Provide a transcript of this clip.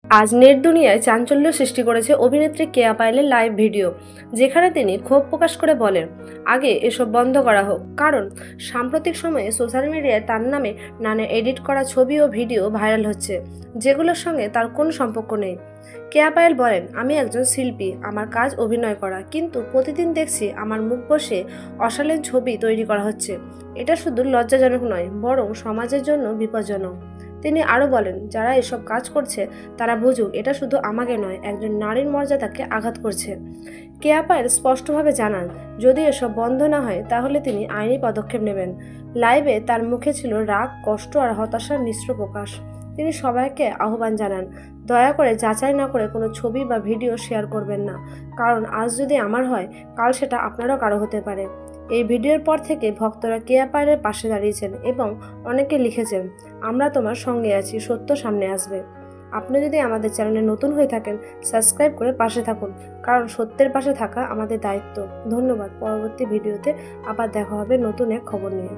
আজ নেট দুনিয়ায় চাঞ্চল্য সৃষ্টি করেছে অভিনেত্রী কেয়া পায়েলের লাইভ ভিডিও, যেখানে তিনি ক্ষোভ প্রকাশ করে বলেন, আগে এসব বন্ধ করা হোক। কারণ সাম্প্রতিক সময়ে সোশ্যাল মিডিয়ায় তার নামে নানা এডিট করা ছবি ও ভিডিও ভাইরাল হচ্ছে, যেগুলোর সঙ্গে তার কোনো সম্পর্ক নেই। কেয়া পায়েল বলেন, আমি একজন শিল্পী, আমার কাজ অভিনয় করা, কিন্তু প্রতিদিন দেখছি আমার মুখ বসে অশালীন ছবি তৈরি করা হচ্ছে। এটা শুধু লজ্জাজনক নয়, বরং সমাজের জন্য বিপজ্জনক। তিনি আরও বলেন, যারা এসব কাজ করছে তারা বুঝুক, এটা শুধু আমাকে নয়, একজন নারীর মর্যাদাকে আঘাত করছে। কেয়া পায়েল স্পষ্টভাবে জানান, যদি এসব বন্ধ না হয় তাহলে তিনি আইনি পদক্ষেপ নেবেন। লাইভে তার মুখে ছিল রাগ, কষ্ট আর হতাশার মিশ্র প্রকাশ। তিনি সবাইকে আহ্বান জানান, দয়া করে যাচাই না করে কোনো ছবি বা ভিডিও শেয়ার করবেন না, কারণ আজ যদি আমার হয়, কাল সেটা আপনারও কারো হতে পারে। এই ভিডিওর পর থেকে ভক্তরা কেয়া পায়েলের পাশে দাঁড়িয়েছেন এবং অনেকে লিখেছেন, আমরা তোমার সঙ্গে আছি, সত্য সামনে আসবে। আপনি যদি আমাদের চ্যানেলে নতুন হয়ে থাকেন, সাবস্ক্রাইব করে পাশে থাকুন, কারণ সত্যের পাশে থাকা আমাদের দায়িত্ব। ধন্যবাদ। পরবর্তী ভিডিওতে আবার দেখা হবে নতুন এক খবর নিয়ে।